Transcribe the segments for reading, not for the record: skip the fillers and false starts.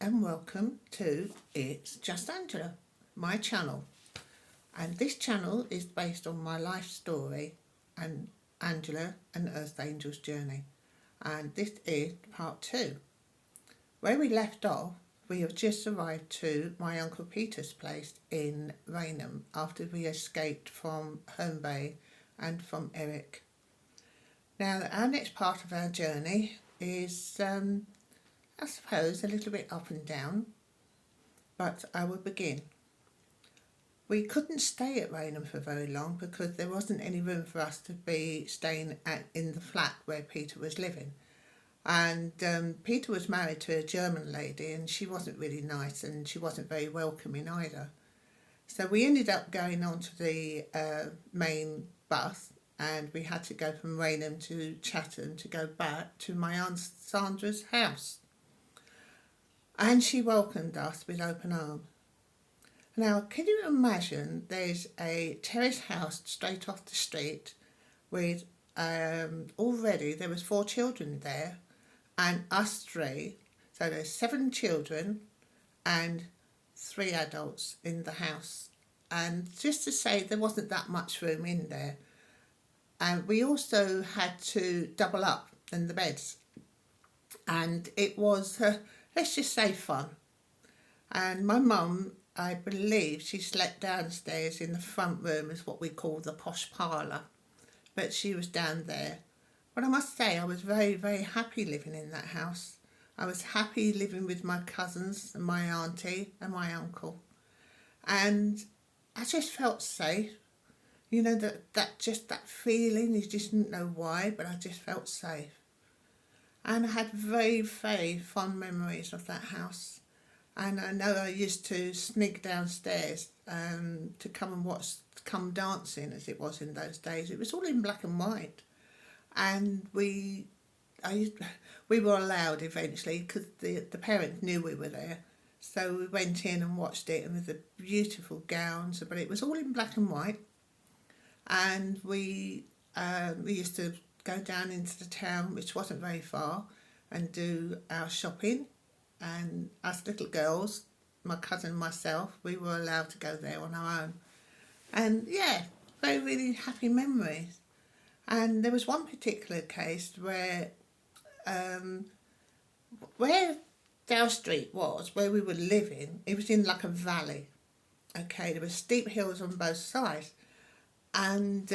and welcome to It's Just Angela, my channel. And this channel is based on my life story and Angela and Earth Angel's journey. And this is part 2. Where we left off, we have just arrived to my Uncle Peter's place in Raynham after we escaped from Herne Bay and from Eric. Now, our next part of our journey is I suppose a little bit up and down, but I will begin. We couldn't stay at Raynham for very long because there wasn't any room for us to be staying in the flat where Peter was living. And Peter was married to a German lady and she wasn't really nice and she wasn't very welcoming either. So we ended up going on to the main bus and we had to go from Raynham to Chatham to go back to my Aunt Sandra's house. And she welcomed us with open arms. Now, can you imagine there's a terrace house straight off the street with already there was 4 children there and us 3. So there's 7 children and 3 adults in the house. And just to say there wasn't that much room in there. And we also had to double up in the beds. And it was let's just say fun. And my mum, I believe she slept downstairs in the front room, is what we call the posh parlour, but she was down there. But I must say I was very, very happy living in that house. I was happy living with my cousins and my auntie and my uncle. And I just felt safe. You know, that feeling, you just didn't know why, but I just felt safe. And I had very, very fond memories of that house. And I know I used to sneak downstairs to come dancing, as it was in those days. It was all in black and white. And we were allowed eventually because the parents knew we were there. So we went in and watched it, and with the beautiful gowns, but it was all in black and white. And we used to go down into the town, which wasn't very far, and do our shopping. And us little girls, my cousin and myself, we were allowed to go there on our own. And yeah, very, really happy memories. And there was one particular case where Dale Street was, where we were living, it was in like a valley. Okay, there were steep hills on both sides. And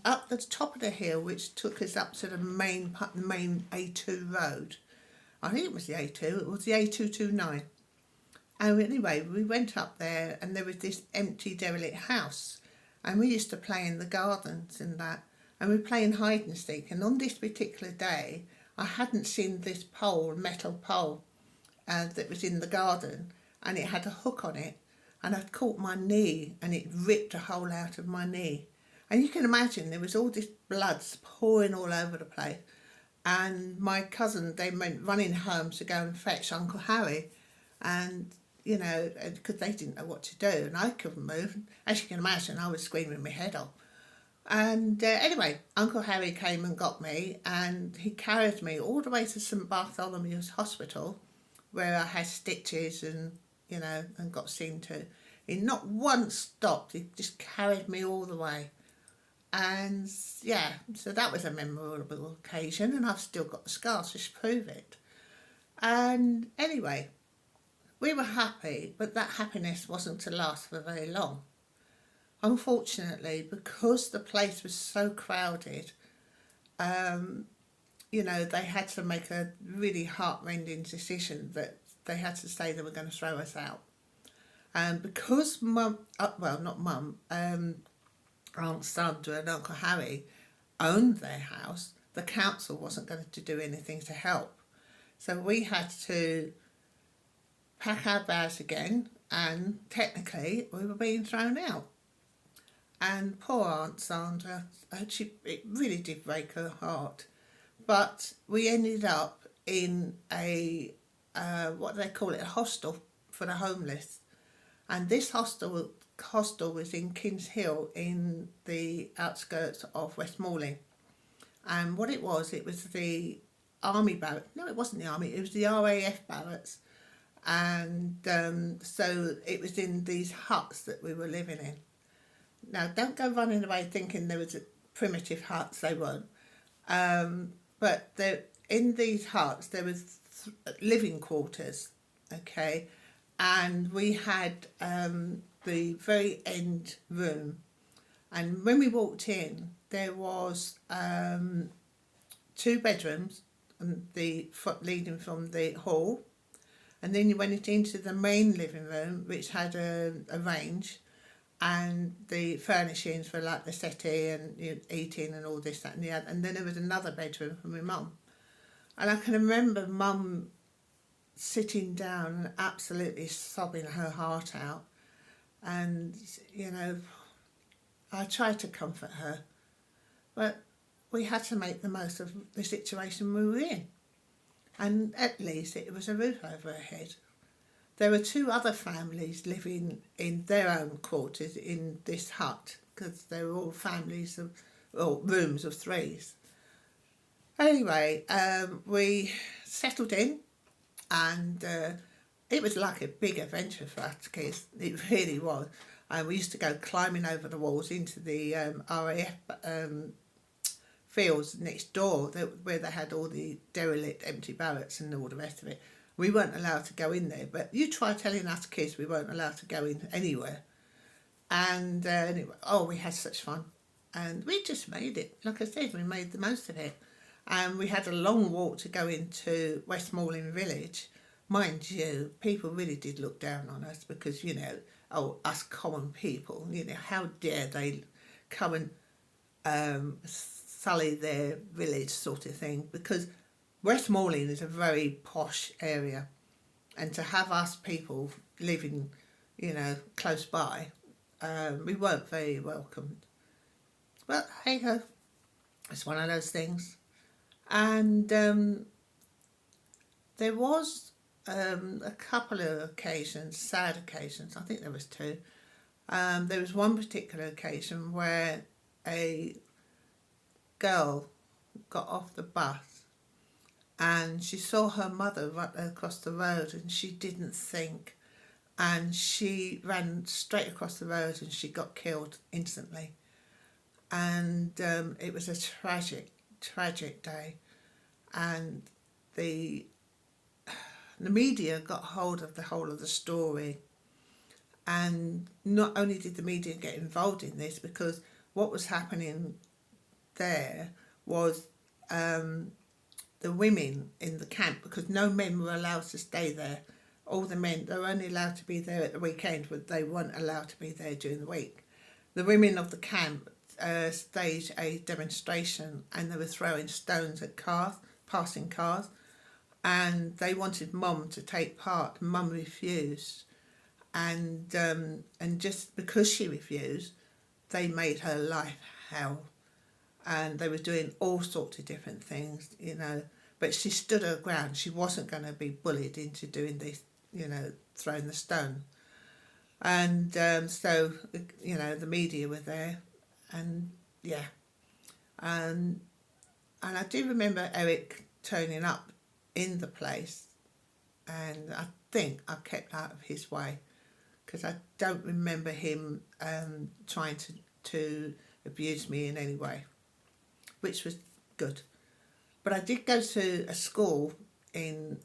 up the top of the hill, which took us up to the main A2 road. I think it was the A2, it was the A229. And anyway, we went up there and there was this empty derelict house. And we used to play in the gardens and that. And we were playing hide and seek. And on this particular day, I hadn't seen this metal pole that was in the garden. And it had a hook on it. And I'd caught my knee and it ripped a hole out of my knee. And you can imagine there was all this blood pouring all over the place. And my cousin, they went running home to go and fetch Uncle Harry. And, you know, because they didn't know what to do. And I couldn't move. As you can imagine, I was screaming my head off. And anyway, Uncle Harry came and got me. And he carried me all the way to St Bartholomew's Hospital, where I had stitches and, you know, and got seen to. He not once stopped. He just carried me all the way. And yeah, so that was a memorable occasion, and I've still got the scars to prove it. And anyway, we were happy, but that happiness wasn't to last for very long. Unfortunately, because the place was so crowded, you know, they had to make a really heart-rending decision that they had to say they were going to throw us out. And because Aunt Sandra and Uncle Harry owned their house, the council wasn't going to do anything to help. So we had to pack our bags again, and technically we were being thrown out. And poor Aunt Sandra, it really did break her heart. But we ended up in a, what do they call it, a hostel for the homeless. And this hostel was in Kings Hill in the outskirts of Westmoreland. And what it was the army barracks. No, it wasn't the army, it was the RAF barracks. and so it was in these huts that we were living in. Now, don't go running away thinking there was primitive huts. They weren't. But there, in these huts, there was living quarters, okay, and we had the very end room, and when we walked in, there was 2 bedrooms, and the leading from the hall, and then you went into the main living room, which had a range, and the furnishings for like the settee and eating and all this, that, and the other. And then there was another bedroom for my mum. And I can remember mum sitting down and absolutely sobbing her heart out. And, I tried to comfort her, but we had to make the most of the situation we were in. And at least it was a roof over her head. There were 2 other families living in their own quarters in this hut, because they were all families of, or rooms of 3s. Anyway, we settled in, and it was like a big adventure for us kids. It really was. And we used to go climbing over the walls into the RAF fields next door, where they had all the derelict empty barracks and all the rest of it. We weren't allowed to go in there, but you try telling us kids we weren't allowed to go in anywhere. And anyway, we had such fun. And we just made it. Like I said, we made the most of it. And we had a long walk to go into Westmoreland Village. Mind you, people really did look down on us because, us common people, how dare they come and sully their village sort of thing, because Westmoreland is a very posh area, and to have us people living, close by, we weren't very welcomed. But hey ho, it's one of those things. And there was a couple of occasions, sad occasions, I think there was 2. There was one particular occasion where a girl got off the bus and she saw her mother right across the road, and she didn't think, and she ran straight across the road and she got killed instantly. And it was a tragic day, and the media got hold of the whole of the story. And not only did the media get involved in this, because what was happening there was the women in the camp, because no men were allowed to stay there. All the men, they were only allowed to be there at the weekend, but they weren't allowed to be there during the week. The women of the camp staged a demonstration, and they were throwing stones at cars, passing cars, and they wanted Mum to take part. Mum refused, and just because she refused, they made her life hell. And they were doing all sorts of different things, but she stood her ground. She wasn't going to be bullied into doing this, throwing the stone. And so, the media were there, and yeah. And I do remember Eric turning up in the place, and I think I kept out of his way, because I don't remember him trying to abuse me in any way, which was good. But I did go to a school in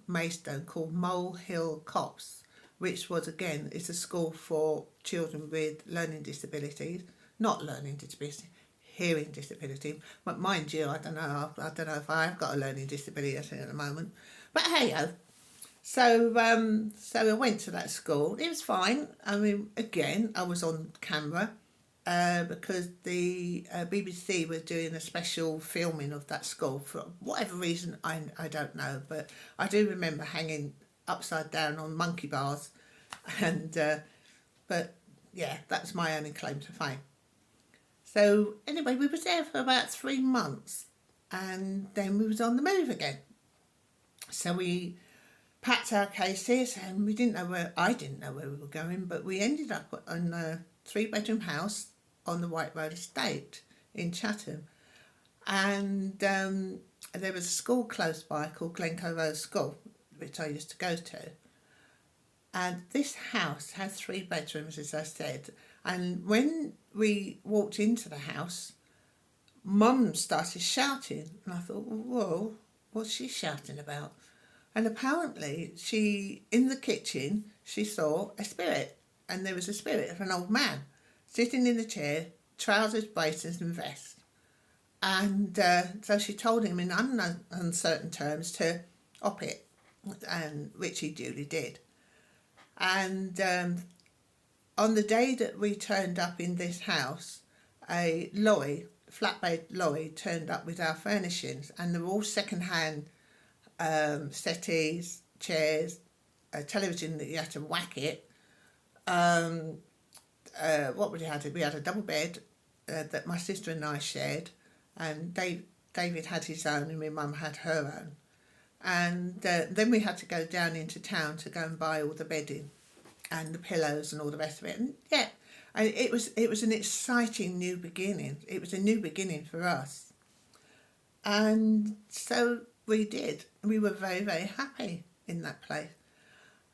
Maidstone called Mole Hill Copse, which was, again, it's a school for children with learning disabilities, not learning disability, hearing disability. But mind you, I don't know if I've got a learning disability at the moment. But hey-ho. So I went to that school. It was fine. I mean, again, I was on camera. Because the BBC were doing a special filming of that school for whatever reason, I don't know, but I do remember hanging upside down on monkey bars, and but yeah, that's my only claim to fame. So anyway, we were there for about 3 months, and then we was on the move again. So we packed our cases, and I didn't know where we were going, but we ended up on a 3-bedroom house on the White Road estate in Chatham. And there was a school close by called Glencoe Road School, which I used to go to. And this house has 3 bedrooms, as I said. And when we walked into the house, Mum started shouting. And I thought, whoa, what's she shouting about? And apparently in the kitchen, she saw a spirit. And there was a spirit of an old man sitting in the chair, trousers, braces and vest. And so she told him in uncertain terms to op it, and which he duly did. And on the day that we turned up in this house, a lorry, flatbed lorry, turned up with our furnishings, and they were all second-hand settees, chairs, a television that you had to whack it. What would you have? We had a double bed that my sister and I shared, and David had his own and my mum had her own. And then we had to go down into town to go and buy all the bedding and the pillows and all the rest of it. And yeah, and it was an exciting new beginning. It was a new beginning for us. And so we did. We were very, very happy in that place.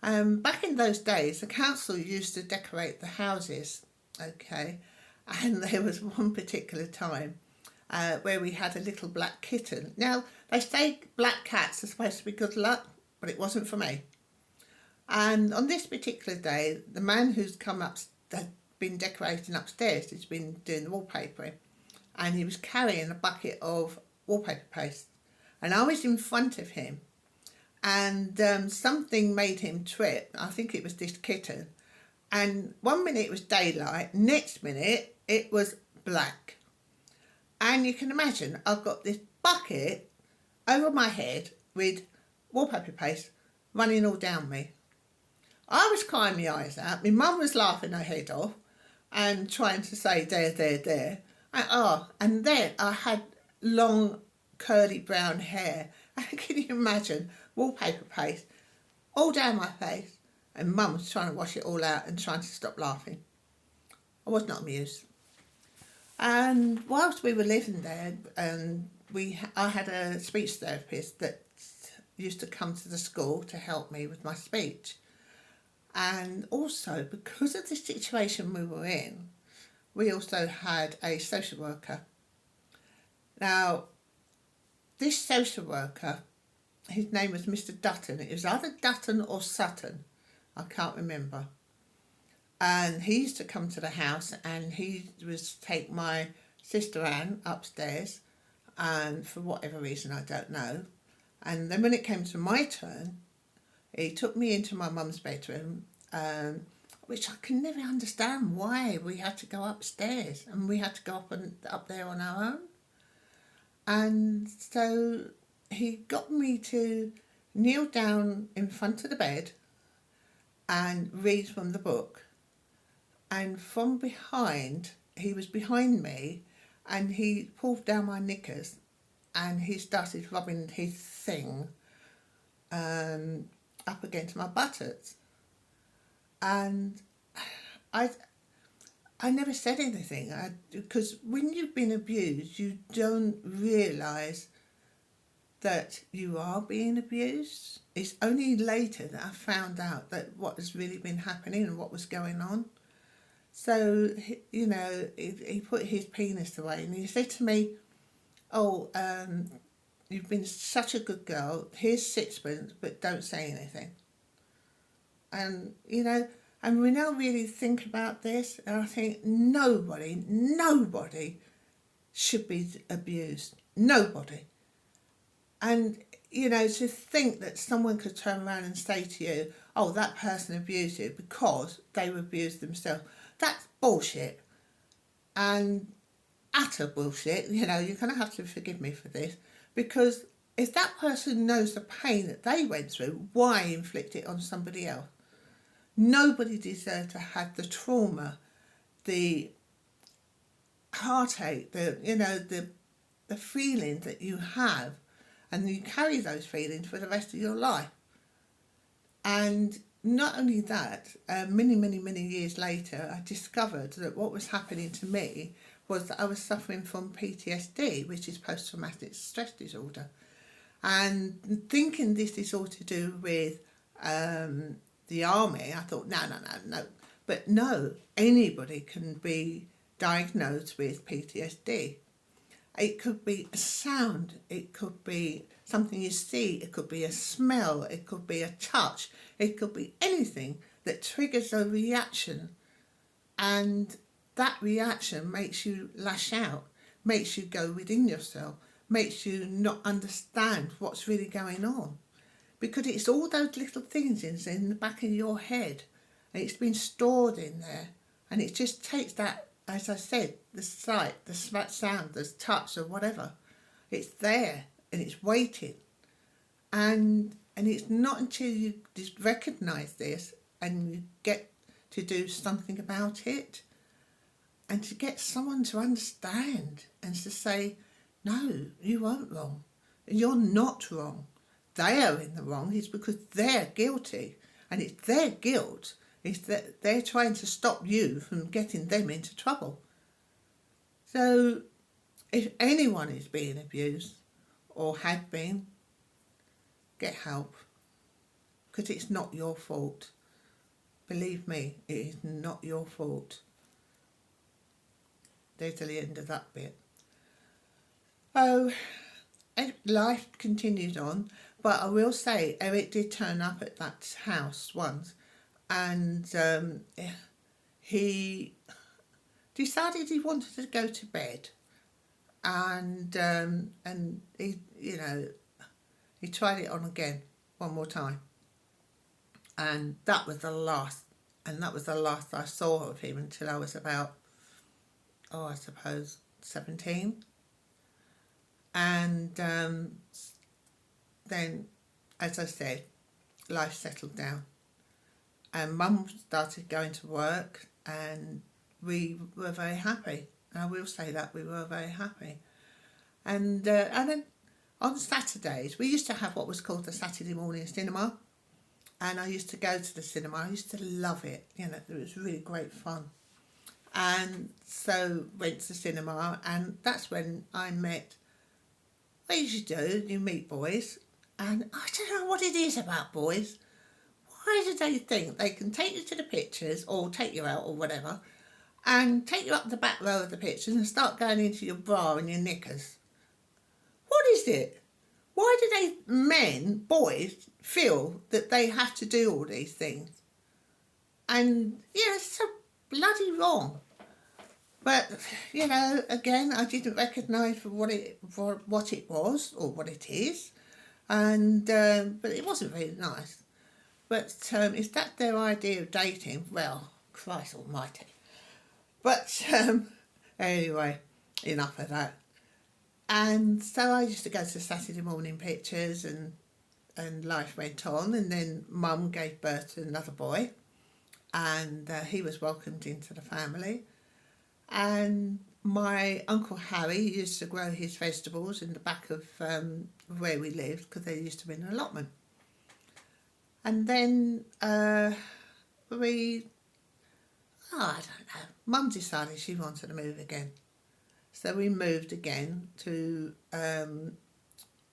Back in those days, the council used to decorate the houses, okay? And there was one particular time where we had a little black kitten. Now, they say black cats are supposed to be good luck, but it wasn't for me. And on this particular day, the man who's come up, had been decorating upstairs, he's been doing the wallpapering, and he was carrying a bucket of wallpaper paste. And I was in front of him, and something made him trip. I think it was this kitten. And 1 minute it was daylight, next minute it was black. And you can imagine, I've got this bucket over my head with wallpaper paste running all down me. I was crying my eyes out. My mum was laughing her head off and trying to say, there. And then I had long, curly brown hair. And can you imagine, wallpaper paste all down my face, and Mum was trying to wash it all out and trying to stop laughing. I was not amused. And whilst we were living there, I had a speech therapist that used to come to the school to help me with my speech. And also, because of the situation we were in, we also had a social worker. Now, this social worker, his name was Mr. Dutton. It was either Dutton or Sutton. I can't remember. And he used to come to the house, and he was take my sister Anne upstairs, and for whatever reason, I don't know. And then when it came to my turn, he took me into my mum's bedroom, which I can never understand why we had to go upstairs and we had to go up there on our own. And so he got me to kneel down in front of the bed and read from the book. And from behind, he was behind me, and he pulled down my knickers and he started rubbing his thing up against my buttocks. And I never said anything, because when you've been abused, you don't realise that you are being abused. It's only later that I found out that what has really been happening and what was going on. So, you know, he put his penis away and he said to me, you've been such a good girl, here's £6, but don't say anything. And, you know, and we now really think about this, and I think nobody should be abused. Nobody. And, you know, to think that someone could turn around and say to you, oh, that person abused you because they were abused themselves. That's bullshit. And utter bullshit. You know, you're going to have to forgive me for this. Because if that person knows the pain that they went through, why inflict it on somebody else? Nobody deserves to have the trauma, the heartache, the feeling that you have, and you carry those feelings for the rest of your life. And not only that, many years later, I discovered that what was happening to me was that I was suffering from PTSD, which is post-traumatic stress disorder. And thinking this is all to do with the army, I thought, no. But no, anybody can be diagnosed with PTSD. It could be a sound, it could be something you see, it could be a smell, it could be a touch, it could be anything that triggers a reaction, and that reaction makes you lash out, makes you go within yourself, makes you not understand what's really going on. Because it's all those little things in the back of your head, and it's been stored in there, and it just takes that, as I said, the sight, the sound, the touch, or whatever. It's there and it's waiting, and it's not until you just recognise this and you get to do something about it, and to get someone to understand and to say, no, you weren't wrong, you're not wrong. They are in the wrong is because they're guilty, and it's their guilt. It's that they're trying to stop you from getting them into trouble. So if anyone is being abused or had been, get help, because it's not your fault. Believe me, it is not your fault. There's the end of that bit. Oh, life continued on, but I will say Eric did turn up at that house once, and he decided he wanted to go to bed, and he, he tried it on again one more time, and that was the last I saw of him until I was about, I suppose 17. And then, as I said, life settled down, and Mum started going to work, and we were very happy. And I will say that we were very happy. And then on Saturdays, we used to have what was called the Saturday morning cinema, and I used to go to the cinema. I used to love it. It was really great fun. And so went to the cinema, and that's when I met. What you do, you meet boys, and I don't know what it is about boys. Why do they think they can take you to the pictures, or take you out, or whatever, and take you up the back row of the pictures and start going into your bra and your knickers? What is it? Why do boys, feel that they have to do all these things? And, it's so bloody wrong. But, again, I didn't recognise for what it was or what it is. And, but it wasn't very nice. But is that their idea of dating? Well, Christ almighty. But, anyway, enough of that. And so I used to go to Saturday morning pictures, and life went on. And then Mum gave birth to another boy, and he was welcomed into the family. And my Uncle Harry used to grow his vegetables in the back of where we lived, because there used to be an allotment. And then I don't know, Mum decided she wanted to move again. So we moved again to,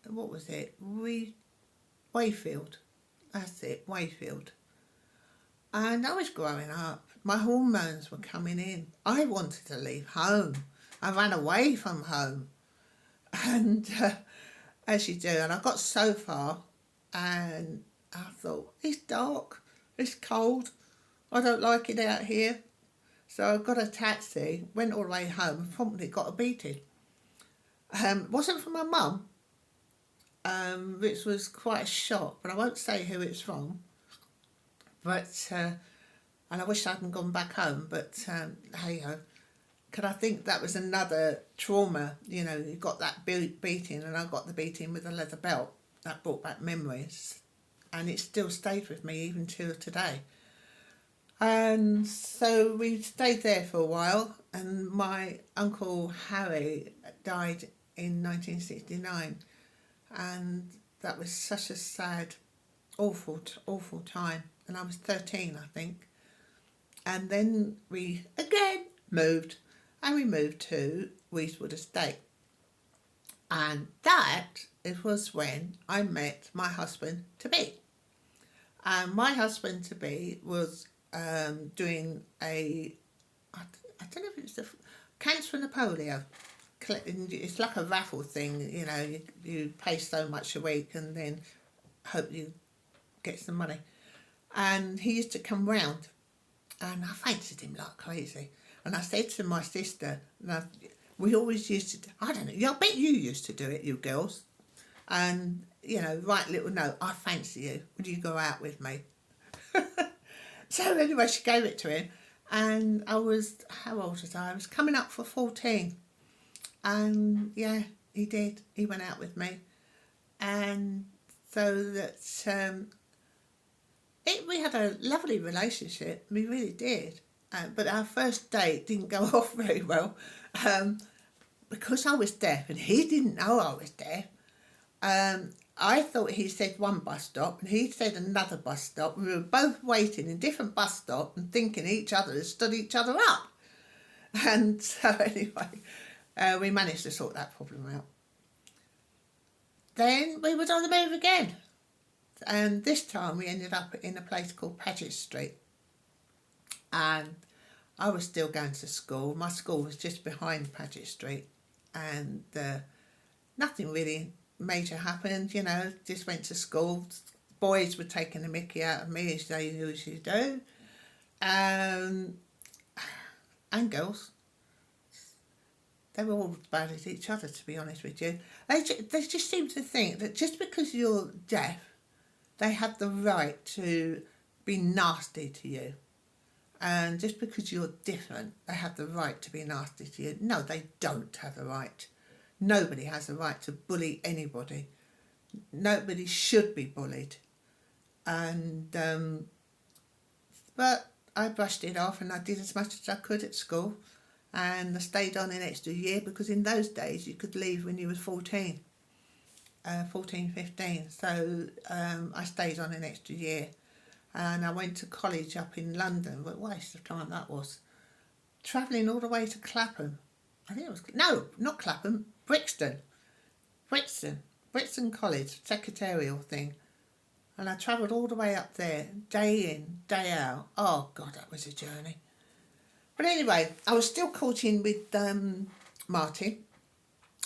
what was it? Wayfield. That's it, Wayfield. And I was growing up. My hormones were coming in. I wanted to leave home. I ran away from home. And as you do, and I got so far, and I thought, it's dark, it's cold, I don't like it out here. So I got a taxi, went all the way home, and promptly got a beating. It wasn't from my mum, which was quite a shock, but I won't say who it's from. But, and I wish I hadn't gone back home, but hey-ho. Because I think that was another trauma, you got that beating, and I got the beating with a leather belt. That brought back memories, and it still stayed with me even till today. And so we stayed there for a while, and my Uncle Harry died in 1969, and that was such a sad, awful time, and I was 13, I think. And then we again moved, and we moved to Weeswood Estate. And that it was when I met my husband to be. And my husband to be was doing I don't know if it's the Cancer and the Polio. It's like a raffle thing, you know, you pay so much a week and then hope you get some money. And he used to come round and I fancied him like crazy. And I said to my sister, we always used to, I don't know, I bet you used to do it, you girls. And, you know, write a little note, I fancy you, would you go out with me? So anyway, she gave it to him. And I was, how old was I? I was coming up for 14. And yeah, he did. He went out with me. And so that we had a lovely relationship. We really did. But our first date didn't go off very well because I was deaf and he didn't know I was deaf. I thought he said one bus stop and he said another bus stop. We were both waiting in different bus stops and thinking each other had stood each other up. And so anyway, we managed to sort that problem out. Then we was on the move again. And this time we ended up in a place called Paget Street. And I was still going to school. My school was just behind Paget Street. And nothing really major happened, you know, just went to school. Boys were taking the mickey out of me as they usually do. And girls. They were all as bad as each other, to be honest with you. They just seem to think that just because you're deaf, they have the right to be nasty to you. And just because you're different, they have the right to be nasty to you. No, they don't have the right. Nobody has the right to bully anybody. Nobody should be bullied. And but I brushed it off and I did as much as I could at school. And I stayed on an extra year because in those days you could leave when you was 14, 15. So I stayed on an extra year. And I went to college up in London. What a waste of time that was. Travelling all the way to Clapham. I think it was, no, not Clapham, Brixton College, secretarial thing. And I travelled all the way up there, day in, day out. Oh, God, that was a journey. But anyway, I was still courting with Martin.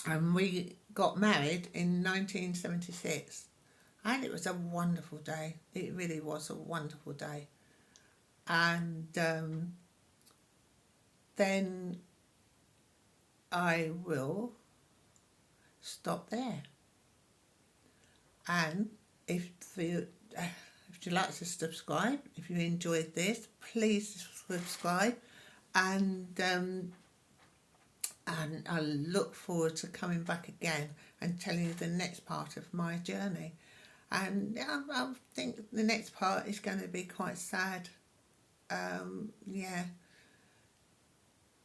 And we got married in 1976. And it was a wonderful day. It really was a wonderful day. And then I will stop there. And if you'd like to subscribe, if you enjoyed this, please subscribe. And I look forward to coming back again and telling you the next part of my journey. And I think the next part is going to be quite sad. Yeah.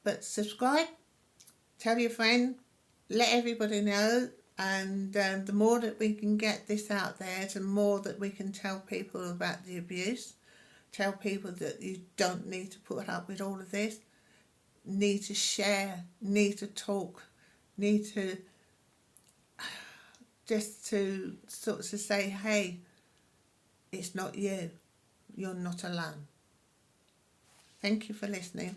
But subscribe, tell your friend, let everybody know. And the more that we can get this out there, the more that we can tell people about the abuse. Tell people that you don't need to put up with all of this. Need to share, need to talk, need to just to sort of say, hey, it's not you. You're not alone. Thank you for listening.